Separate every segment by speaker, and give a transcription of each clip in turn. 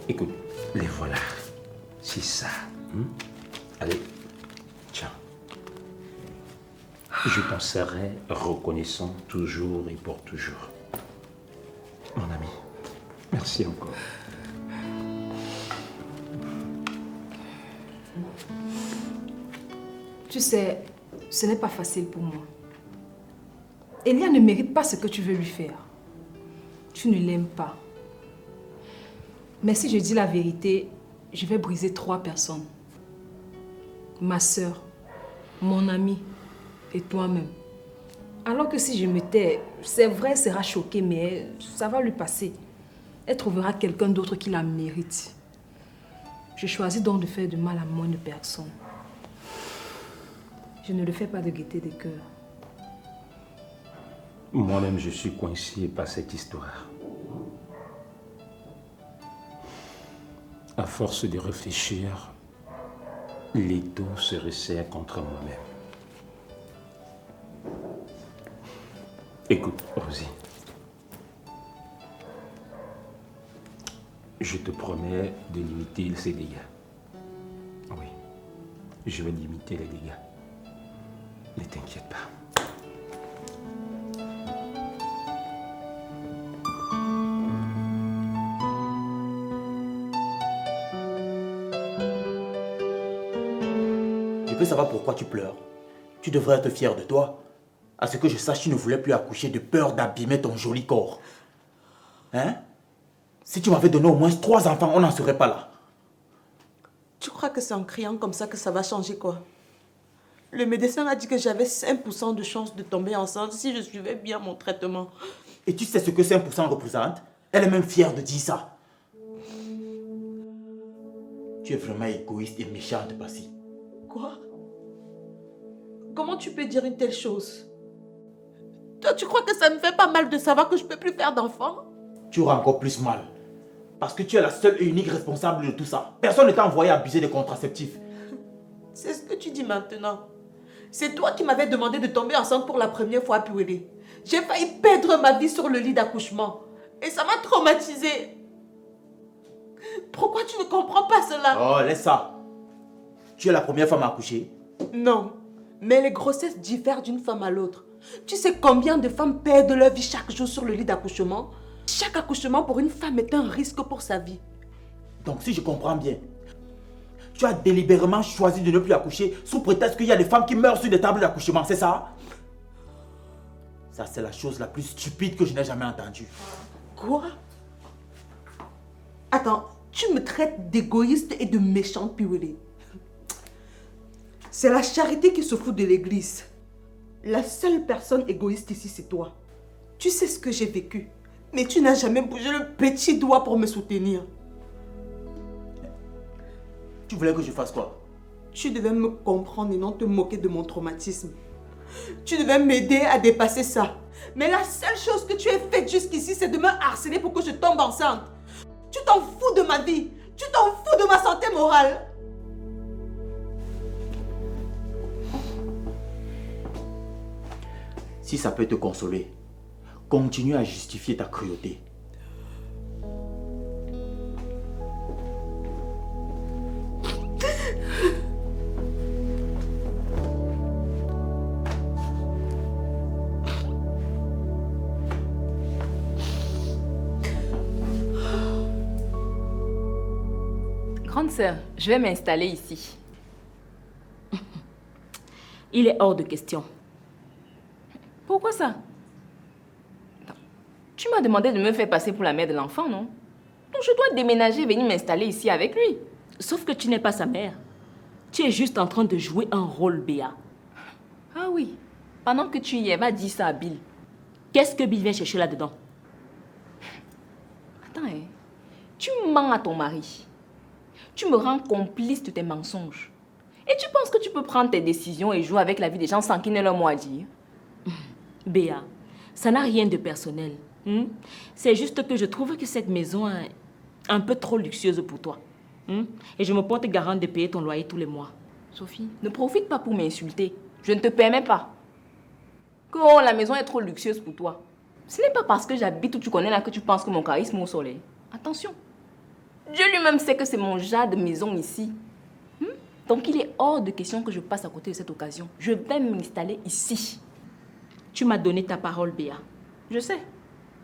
Speaker 1: Écoute, les voilà. C'est ça. Allez, tiens. Je t'en serai reconnaissant toujours et pour toujours. Mon ami, merci encore.
Speaker 2: Tu sais, ce n'est pas facile pour moi. Elia ne mérite pas ce que tu veux lui faire. Tu ne l'aimes pas. Mais si je dis la vérité, je vais briser 3 personnes. Ma sœur, mon ami et toi-même. Alors que si je me tais, c'est vrai, elle sera choquée, mais ça va lui passer. Elle trouvera quelqu'un d'autre qui la mérite. Je choisis donc de faire de mal à moins de personnes. Je ne le fais pas de gaieté de cœur.
Speaker 1: Moi-même, je suis coincé par cette histoire. À force de réfléchir, l'étau se resserre contre moi-même. Écoute, Rosie. Je te promets de limiter ces dégâts. Oui, je vais limiter les dégâts. Ne t'inquiète pas.
Speaker 3: Je veux savoir pourquoi tu pleures. Tu devrais être fier de toi. À ce que je sache, tu ne voulais plus accoucher de peur d'abîmer ton joli corps. Hein? Si tu m'avais donné au moins 3 enfants, on n'en serait pas là.
Speaker 4: Tu crois que c'est en criant comme ça que ça va changer quoi? Le médecin a dit que j'avais 5% de chance de tomber enceinte si je suivais bien mon traitement.
Speaker 3: Et tu sais ce que 5% représente? Elle est même fière de dire ça. Tu es vraiment égoïste et méchante, Passy.
Speaker 4: Quoi? Comment tu peux dire une telle chose? Toi, tu crois que ça me fait pas mal de savoir que je peux plus faire d'enfants?
Speaker 3: Tu auras encore plus mal. Parce que tu es la seule et unique responsable de tout ça. Personne ne t'a envoyé abuser des contraceptifs.
Speaker 4: C'est ce que tu dis maintenant. C'est toi qui m'avais demandé de tomber enceinte pour la première fois, Piwele. J'ai failli perdre ma vie sur le lit d'accouchement. Et ça m'a traumatisée. Pourquoi tu ne comprends pas cela?
Speaker 3: Oh, laisse ça. Tu es la première femme à accoucher?
Speaker 4: Non. Mais les grossesses diffèrent d'une femme à l'autre. Tu sais combien de femmes perdent leur vie chaque jour sur le lit d'accouchement? Chaque accouchement pour une femme est un risque pour sa vie.
Speaker 3: Donc si je comprends bien, tu as délibérément choisi de ne plus accoucher sous prétexte qu'il y a des femmes qui meurent sur des tables d'accouchement, c'est ça? Ça, c'est la chose la plus stupide que je n'ai jamais entendue.
Speaker 4: Quoi? Attends, tu me traites d'égoïste et de méchante, Piwele. C'est la charité qui se fout de l'église. La seule personne égoïste ici, c'est toi. Tu sais ce que j'ai vécu, mais tu n'as jamais bougé le petit doigt pour me soutenir.
Speaker 3: Tu voulais que je fasse quoi?
Speaker 4: Tu devais me comprendre et non te moquer de mon traumatisme. Tu devais m'aider à dépasser ça. Mais la seule chose que tu as faite jusqu'ici, c'est de me harceler pour que je tombe enceinte. Tu t'en fous de ma vie. Tu t'en fous de ma santé morale.
Speaker 3: Si ça peut te consoler, continue à justifier ta cruauté.
Speaker 5: Grande sœur, je vais m'installer ici.
Speaker 6: Il est hors de question.
Speaker 5: Pourquoi ça? Tu m'as demandé de me faire passer pour la mère de l'enfant, non? Donc je dois déménager et venir m'installer ici avec lui.
Speaker 6: Sauf que tu n'es pas sa mère. Tu es juste en train de jouer un rôle, Béa.
Speaker 5: Ah oui, pendant que tu y es, va dire ça à Bill.
Speaker 6: Qu'est-ce que Bill vient chercher là-dedans?
Speaker 5: Attends, hein. Tu mens à ton mari. Tu me rends complice de tes mensonges. Et tu penses que tu peux prendre tes décisions et jouer avec la vie des gens sans qu'ils n'aient leur mot à dire?
Speaker 6: Béa, ça n'a rien de personnel. C'est juste que je trouve que cette maison est un peu trop luxueuse pour toi. Et je me porte garante de payer ton loyer tous les mois.
Speaker 5: Sophie, ne profite pas pour m'insulter. Je ne te permets pas. Que oh, la maison est trop luxueuse pour toi. Ce n'est pas parce que j'habite où tu connais là que tu penses que mon charisme est au soleil. Attention. Dieu lui-même sait que c'est mon genre de maison ici. Donc il est hors de question que je passe à côté de cette occasion. Je vais m'installer ici.
Speaker 6: Tu m'as donné ta parole, Béa.
Speaker 5: Je sais.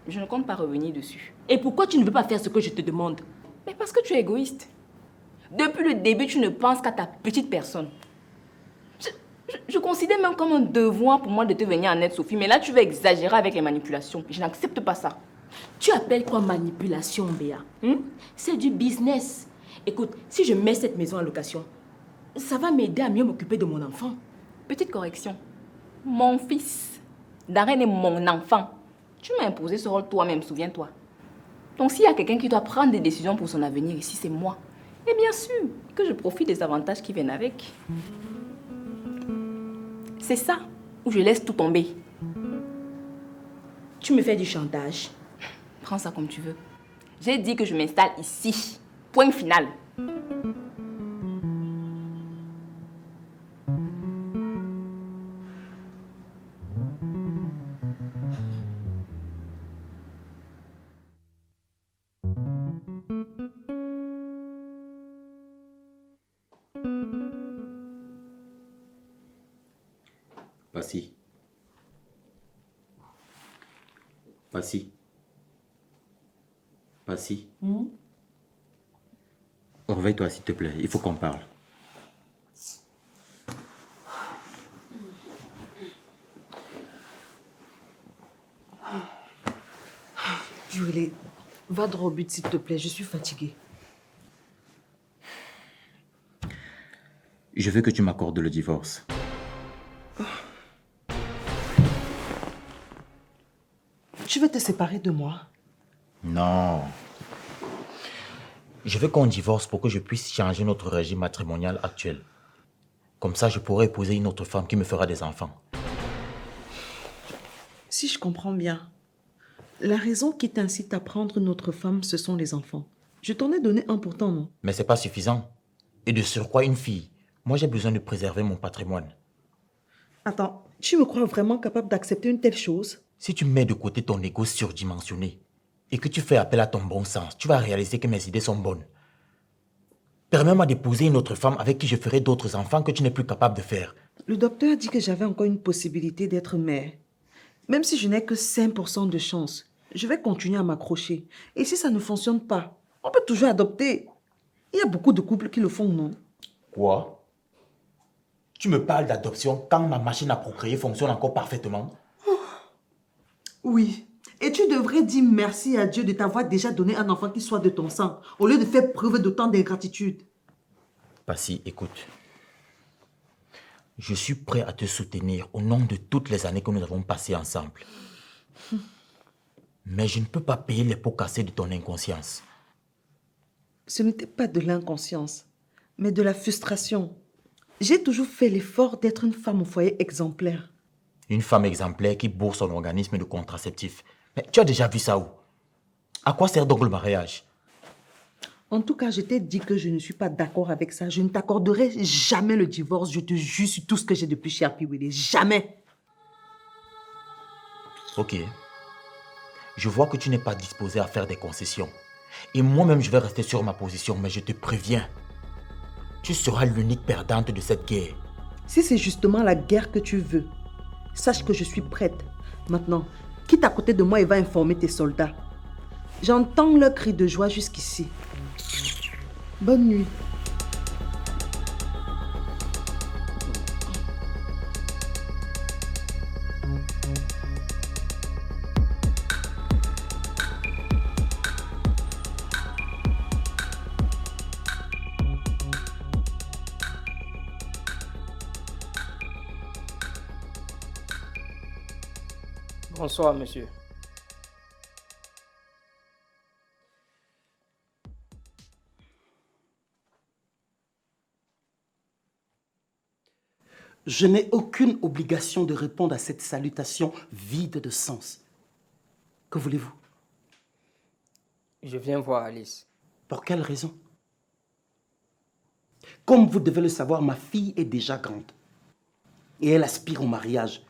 Speaker 5: Je ne compte pas revenir dessus.
Speaker 6: Et pourquoi tu ne veux pas faire ce que je te demande?
Speaker 5: Mais parce que tu es égoïste. Depuis le début, tu ne penses qu'à ta petite personne. Je considère même comme un devoir pour moi de te venir en aide, Sophie. Mais là, tu vas exagérer avec les manipulations. Je n'accepte pas ça.
Speaker 6: Tu appelles quoi manipulation, Béa? C'est du business. Écoute, si je mets cette maison en location, ça va m'aider à mieux m'occuper de mon enfant.
Speaker 5: Petite correction. Mon fils. Darren est mon enfant. Tu m'as imposé ce rôle toi-même, souviens-toi. Donc s'il y a quelqu'un qui doit prendre des décisions pour son avenir ici, c'est moi. Et bien sûr que je profite des avantages qui viennent avec. C'est ça où je laisse tout tomber.
Speaker 6: Tu me fais du chantage.
Speaker 5: Prends ça comme tu veux. J'ai dit que je m'installe ici. Point final.
Speaker 3: Passy. Passy. Passy. Réveille-toi, s'il te plaît. Il faut qu'on parle.
Speaker 4: Julie, va droit au but, s'il te plaît. Je suis fatiguée.
Speaker 3: Je veux que tu m'accordes le divorce.
Speaker 4: Tu veux te séparer de moi?
Speaker 3: Non. Je veux qu'on divorce pour que je puisse changer notre régime matrimonial actuel. Comme ça, je pourrai épouser une autre femme qui me fera des enfants.
Speaker 4: Si je comprends bien, la raison qui t'incite à prendre notre femme, ce sont les enfants. Je t'en ai donné un pourtant, non?
Speaker 3: Mais c'est pas suffisant. Et de surcroît, une fille. Moi, j'ai besoin de préserver mon patrimoine.
Speaker 4: Attends, tu me crois vraiment capable d'accepter une telle chose?
Speaker 3: Si tu mets de côté ton ego surdimensionné et que tu fais appel à ton bon sens, tu vas réaliser que mes idées sont bonnes. Permets-moi d'épouser une autre femme avec qui je ferai d'autres enfants que tu n'es plus capable de faire.
Speaker 4: Le docteur a dit que j'avais encore une possibilité d'être mère. Même si je n'ai que 5% de chance, je vais continuer à m'accrocher. Et si ça ne fonctionne pas, on peut toujours adopter. Il y a beaucoup de couples qui le font, non?
Speaker 3: Quoi? Tu me parles d'adoption quand ma machine à procréer fonctionne encore parfaitement?
Speaker 4: Oui. Et tu devrais dire merci à Dieu de t'avoir déjà donné un enfant qui soit de ton sang, au lieu de faire preuve d'autant d'ingratitude.
Speaker 3: Passy, écoute. Je suis prêt à te soutenir au nom de toutes les années que nous avons passées ensemble. Mais je ne peux pas payer les pots cassés de ton inconscience.
Speaker 4: Ce n'était pas de l'inconscience, mais de la frustration. J'ai toujours fait l'effort d'être une femme au foyer exemplaire.
Speaker 3: Une femme exemplaire qui bourre son organisme de contraceptif. Mais tu as déjà vu ça où? À quoi sert donc le mariage?
Speaker 4: En tout cas, je t'ai dit que je ne suis pas d'accord avec ça. Je ne t'accorderai jamais le divorce. Je te jure sur tout ce que j'ai de plus cher, Piwili. Jamais.
Speaker 3: Ok. Je vois que tu n'es pas disposé à faire des concessions. Et moi-même, je vais rester sur ma position, mais je te préviens. Tu seras l'unique perdante de cette guerre.
Speaker 4: Si c'est justement la guerre que tu veux, sache que je suis prête. Maintenant, quitte à côté de moi et va informer tes soldats. J'entends leurs cris de joie jusqu'ici. Bonne nuit.
Speaker 7: Bonsoir, monsieur.
Speaker 8: Je n'ai aucune obligation de répondre à cette salutation vide de sens. Que voulez-vous?
Speaker 7: Je viens voir Alice.
Speaker 8: Pour quelle raison? Comme vous devez le savoir, ma fille est déjà grande. Et elle aspire au mariage.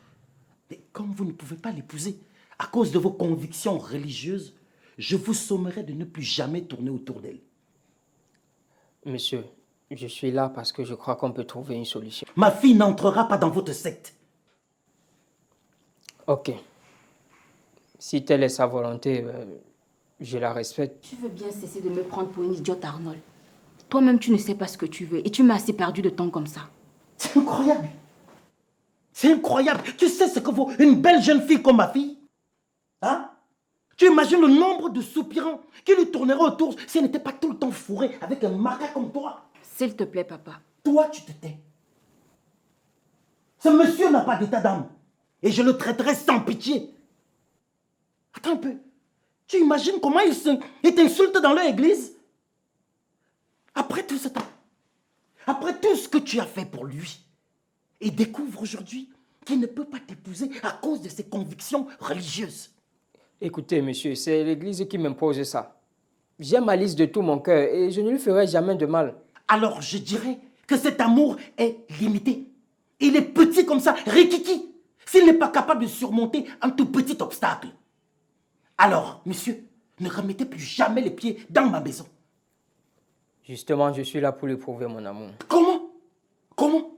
Speaker 8: Mais comme vous ne pouvez pas l'épouser, à cause de vos convictions religieuses, je vous sommerai de ne plus jamais tourner autour d'elle.
Speaker 7: Monsieur, je suis là parce que je crois qu'on peut trouver une solution.
Speaker 8: Ma fille n'entrera pas dans votre secte.
Speaker 7: Ok. Si telle est sa volonté, je la respecte.
Speaker 6: Tu veux bien cesser de me prendre pour une idiote, Arnold. Toi-même, tu ne sais pas ce que tu veux et tu m'as assez perdu de temps comme ça.
Speaker 8: C'est incroyable. C'est incroyable. Tu sais ce que vaut une belle jeune fille comme ma fille? Hein? Tu imagines le nombre de soupirants qui lui tourneraient autour si elle n'était pas tout le temps fourrée avec un macaque comme toi?
Speaker 6: S'il te plaît, papa.
Speaker 8: Toi, tu te tais. Ce monsieur n'a pas d'état d'âme. Et je le traiterai sans pitié. Attends un peu. Tu imagines comment il t'insulte dans leur église? Après tout ce temps, après tout ce que tu as fait pour lui, il découvre aujourd'hui qu'il ne peut pas t'épouser à cause de ses convictions religieuses.
Speaker 7: Écoutez, monsieur, c'est l'Église qui m'impose ça. J'aime Alice de tout mon cœur et je ne lui ferai jamais de mal.
Speaker 8: Alors je dirais que cet amour est limité. Il est petit comme ça, rikiki, s'il n'est pas capable de surmonter un tout petit obstacle. Alors, monsieur, ne remettez plus jamais les pieds dans ma maison.
Speaker 7: Justement, je suis là pour lui prouver mon amour.
Speaker 8: Comment? Comment?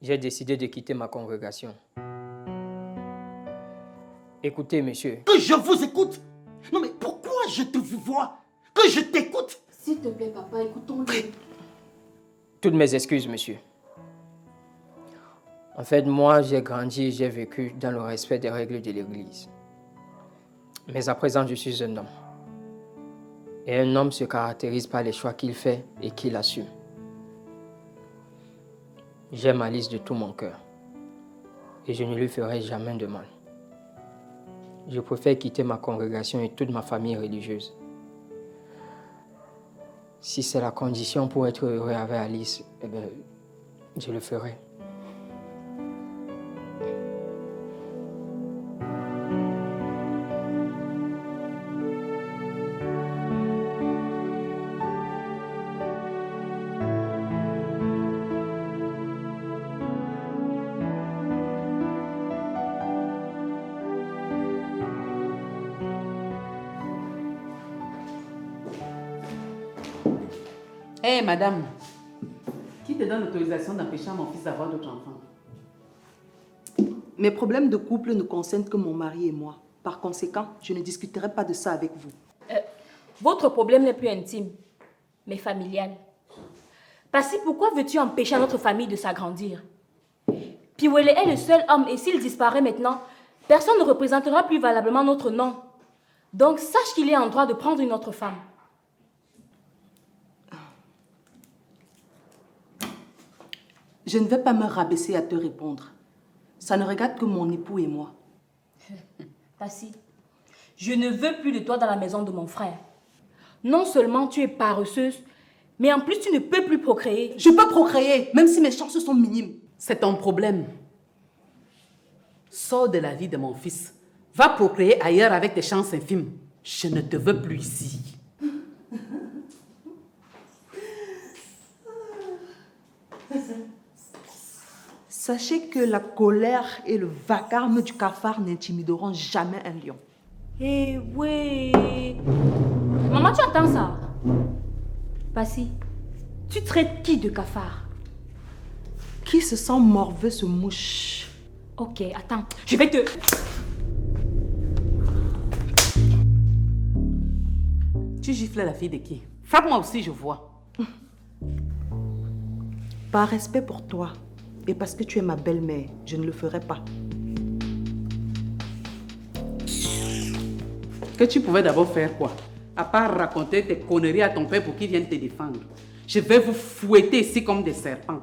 Speaker 7: J'ai décidé de quitter ma congrégation. Écoutez, monsieur.
Speaker 8: Que je vous écoute? Non mais pourquoi je te vois? Que je t'écoute?
Speaker 6: S'il te plaît, papa, écoutons-le.
Speaker 7: Toutes mes excuses, monsieur. En fait, moi, j'ai grandi et j'ai vécu dans le respect des règles de l'Église. Mais à présent, je suis un homme. Et un homme se caractérise par les choix qu'il fait et qu'il assume. J'aime Alice de tout mon cœur. Et je ne lui ferai jamais de mal. Je préfère quitter ma congrégation et toute ma famille religieuse. Si c'est la condition pour être heureux avec Alice, eh bien, je le ferai.
Speaker 4: Hé, madame, qui te donne l'autorisation d'empêcher à mon fils d'avoir d'autres enfants? Mes problèmes de couple ne concernent que mon mari et moi. Par conséquent, je ne discuterai pas de ça avec vous.
Speaker 6: Votre problème n'est plus intime, mais familial. Parce que pourquoi veux-tu empêcher à notre famille de s'agrandir? Piwele est le seul homme et s'il disparaît maintenant, personne ne représentera plus valablement notre nom. Donc sache qu'il est en droit de prendre une autre femme.
Speaker 4: Je ne vais pas me rabaisser à te répondre. Ça ne regarde que mon époux et moi.
Speaker 6: Tassi, je ne veux plus de toi dans la maison de mon frère. Non seulement tu es paresseuse, mais en plus tu ne peux plus procréer.
Speaker 4: Je peux procréer, même si mes chances sont minimes. C'est ton problème. Sors de la vie de mon fils. Va procréer ailleurs avec tes chances infimes. Je ne te veux plus ici. Sachez que la colère et le vacarme du cafard n'intimideront jamais un lion.
Speaker 6: Eh oui. Maman, tu entends ça? Passi, tu traites qui de cafard?
Speaker 4: Qui se sent morveux se mouche.
Speaker 6: Ok, attends, je vais te...
Speaker 4: Tu gifles la fille de qui? Frappe-moi aussi, je vois. Par respect pour toi et parce que tu es ma belle-mère, je ne le ferai pas. Que tu pouvais d'abord faire quoi? À part raconter tes conneries à ton père pour qu'il vienne te défendre. Je vais vous fouetter ici comme des serpents.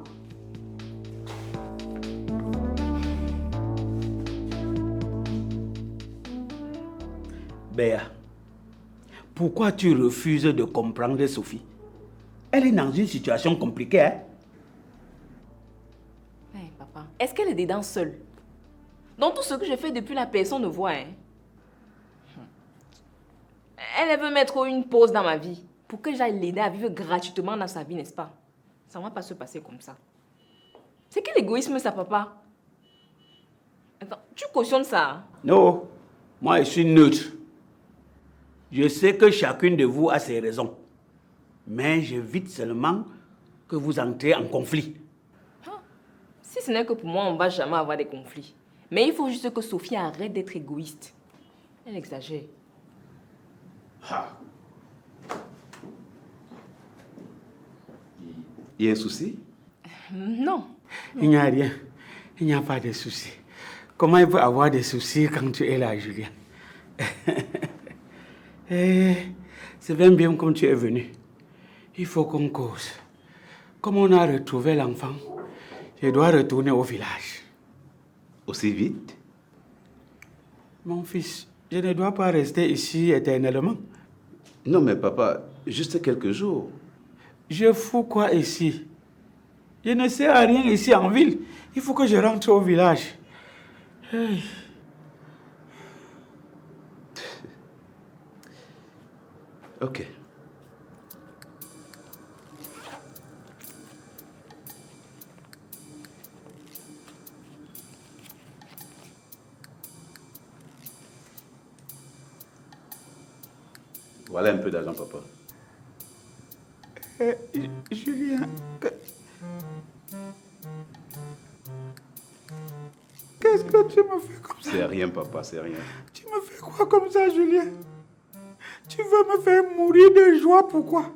Speaker 3: Béa, pourquoi tu refuses de comprendre Sophie? Elle est dans une situation compliquée, hein?
Speaker 5: Hey, papa, est-ce qu'elle est dedans seule? Dans tout ce que je fais depuis la personne ne voit, hein? Elle veut mettre une pause dans ma vie pour que j'aille l'aider à vivre gratuitement dans sa vie, n'est-ce pas? Ça ne va pas se passer comme ça. C'est quel égoïsme ça, papa? Attends, tu cautionnes ça?
Speaker 9: Non, moi je suis neutre. Je sais que chacune de vous a ses raisons. Mais j'évite seulement que vous entrez en conflit.
Speaker 5: Si ce n'est que pour moi, on ne va jamais avoir des conflits. Mais il faut juste que Sophie arrête d'être égoïste. Elle exagère.
Speaker 1: Il y a un souci?
Speaker 5: Non.
Speaker 9: Il n'y a rien. Il n'y a pas de souci. Comment il peut avoir des soucis quand tu es là, Julien? C'est bien comme tu es venu. Il faut qu'on cause. Comme on a retrouvé l'enfant, je dois retourner au village.
Speaker 1: Aussi vite?
Speaker 9: Mon fils, je ne dois pas rester ici éternellement.
Speaker 1: Non, mais papa, juste quelques jours.
Speaker 9: Je fous quoi ici? Je ne sais à rien ici en ville. Il faut que je rentre au village. Hey.
Speaker 1: Ok. Voilà un peu d'argent, papa.
Speaker 9: Julien, qu'est-ce que tu me fais comme ça?
Speaker 1: C'est rien, papa, c'est rien.
Speaker 9: Tu me fais quoi comme ça, Julien? Tu veux me faire mourir de joie, pourquoi?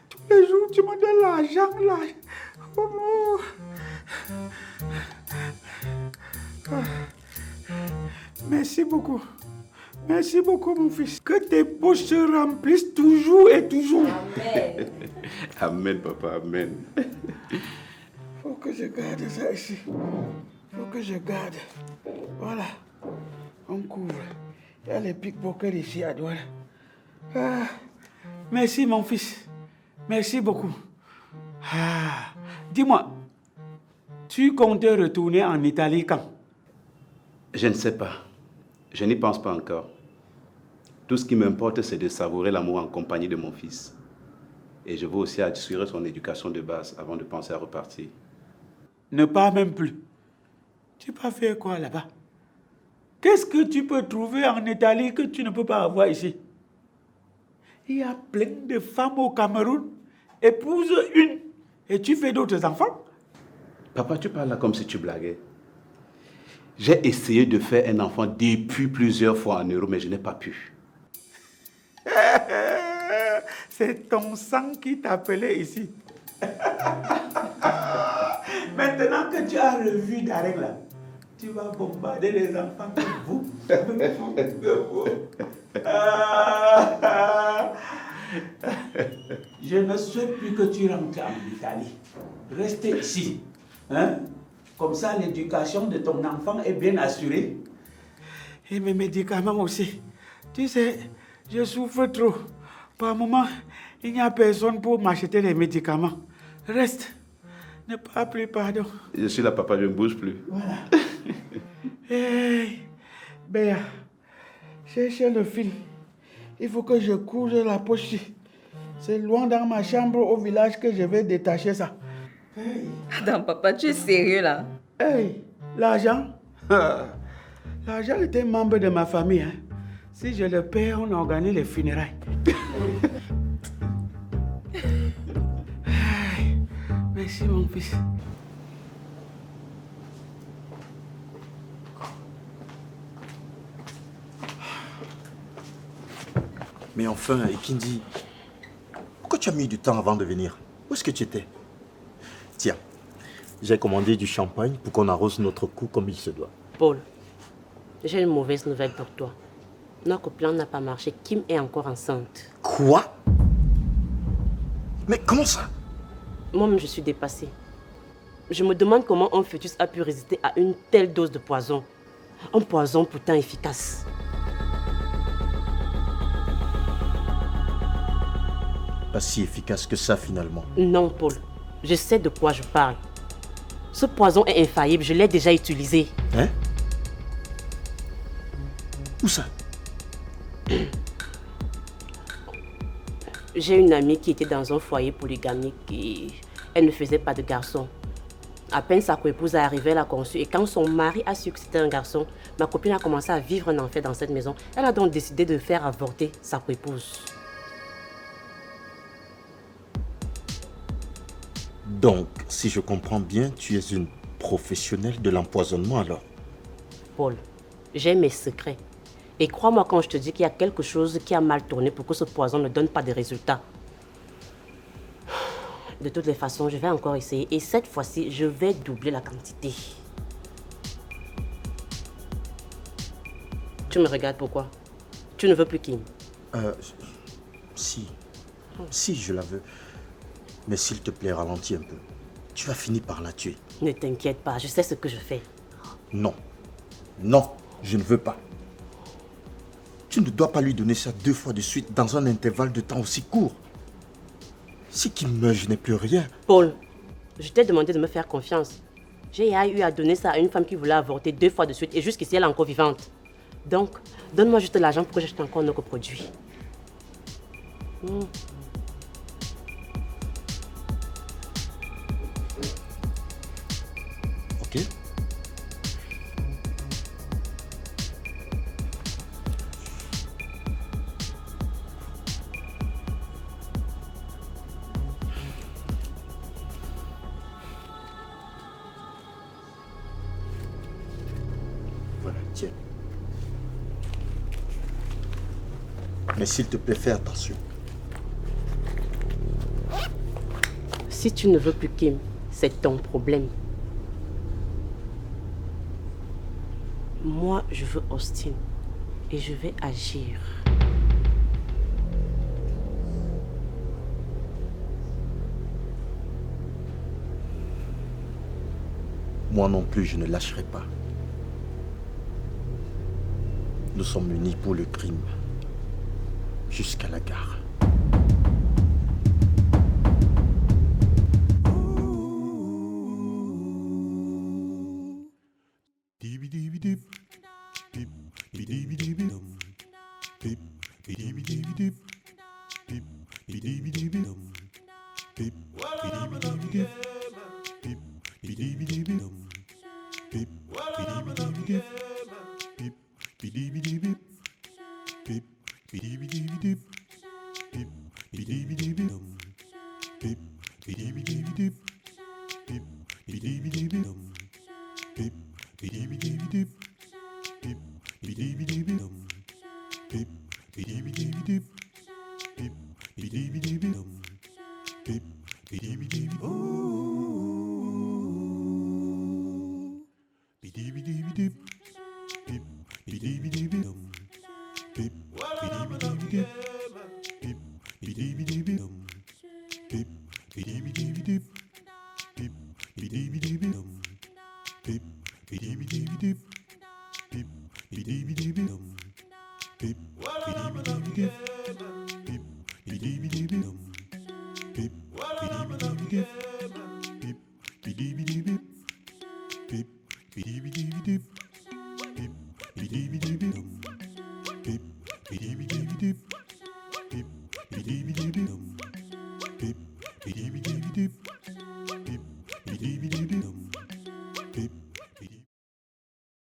Speaker 9: Tous les jours, tu me donnes l'argent, là. Oh non. Merci beaucoup. Merci beaucoup, mon fils. Que tes poches se remplissent toujours et toujours.
Speaker 5: Amen.
Speaker 1: Amen, papa, amen.
Speaker 9: Faut que je garde ça ici. Faut que je garde. Voilà. On couvre. Il y a les pickpockets ici à Douala. Ah. Merci, mon fils. Merci beaucoup. Ah. Dis-moi, tu comptes retourner en Italie quand?
Speaker 1: Je ne sais pas. Je n'y pense pas encore. Tout ce qui m'importe, c'est de savourer l'amour en compagnie de mon fils. Et je veux aussi assurer son éducation de base avant de penser à repartir.
Speaker 9: Ne pars même plus. Tu vas faire quoi là-bas? Qu'est-ce que tu peux trouver en Italie que tu ne peux pas avoir ici? Il y a plein de femmes au Cameroun. Épouse une et tu fais d'autres enfants?
Speaker 1: Papa, tu parles là comme si tu blaguais. J'ai essayé de faire un enfant depuis plusieurs fois en Europe, mais je n'ai pas pu.
Speaker 9: C'est ton sang qui t'appelait ici. Maintenant que tu as revu Darek là, tu vas bombarder les enfants comme vous. Je ne souhaite plus que tu rentres en Italie. Reste ici. Hein? Comme ça, l'éducation de ton enfant est bien assurée. Et mes médicaments aussi. Tu sais, je souffre trop. Par moment, il n'y a personne pour m'acheter les médicaments. Reste. Ne parle plus, pardon.
Speaker 1: Je suis là, papa, je ne bouge plus.
Speaker 9: Voilà. Hey, Béa, cherche le fil. Il faut que je couse la poche. C'est loin dans ma chambre au village que je vais détacher ça. Hey.
Speaker 5: Attends, papa, tu es sérieux là?
Speaker 9: Hey, l'argent? L'argent était membre de ma famille. Hein. Si je le perds, on organise les funérailles. Hey, merci, mon fils.
Speaker 8: Mais enfin, Ekindi, pourquoi tu as mis du temps avant de venir? Où est-ce que tu étais? Tiens, j'ai commandé du champagne pour qu'on arrose notre cou comme il se doit.
Speaker 10: Paul, j'ai une mauvaise nouvelle pour toi. Notre plan n'a pas marché. Kim est encore enceinte.
Speaker 8: Quoi? Mais comment ça?
Speaker 10: Moi-même, je suis dépassée. Je me demande comment un fœtus a pu résister à une telle dose de poison. Un poison pourtant efficace.
Speaker 8: Pas si efficace que ça finalement.
Speaker 10: Non, Paul. Je sais de quoi je parle. Ce poison est infaillible. Je l'ai déjà utilisé.
Speaker 8: Hein? Où ça?
Speaker 10: J'ai une amie qui était dans un foyer polygamique et elle ne faisait pas de garçon. À peine sa coépouse est arrivée, elle a conçu. Et quand son mari a su que c'était un garçon, ma copine a commencé à vivre un enfer dans cette maison. Elle a donc décidé de faire avorter sa coépouse.
Speaker 8: Donc, si je comprends bien, tu es une professionnelle de l'empoisonnement alors?
Speaker 10: Paul, j'ai mes secrets. Et crois-moi quand je te dis qu'il y a quelque chose qui a mal tourné pour que ce poison ne donne pas de résultats. De toutes les façons, je vais encore essayer. Et cette fois-ci, je vais doubler la quantité. Tu me regardes pourquoi? Tu ne veux plus Kim?
Speaker 8: Si. Si, je la veux. Mais s'il te plaît, ralentis un peu. Tu vas finir par la tuer.
Speaker 10: Ne t'inquiète pas, je sais ce que je fais.
Speaker 8: Non. Non, je ne veux pas. Tu ne dois pas lui donner ça 2 fois de suite dans un intervalle de temps aussi court. Si Kim meurt, je n'ai plus rien.
Speaker 10: Paul, je t'ai demandé de me faire confiance. J'ai eu à donner ça à une femme qui voulait avorter 2 fois de suite et jusqu'ici elle est encore vivante. Donc, donne-moi juste l'argent pour que j'achète encore nos produits.
Speaker 8: Ok. Voilà, tiens. Mais s'il te plaît, fais attention.
Speaker 10: Si tu ne veux plus Kim, c'est ton problème. Moi, je veux Austin et je vais agir.
Speaker 8: Moi non plus, je ne lâcherai pas. Nous sommes unis pour le crime. Jusqu'à la gare.
Speaker 11: Beep,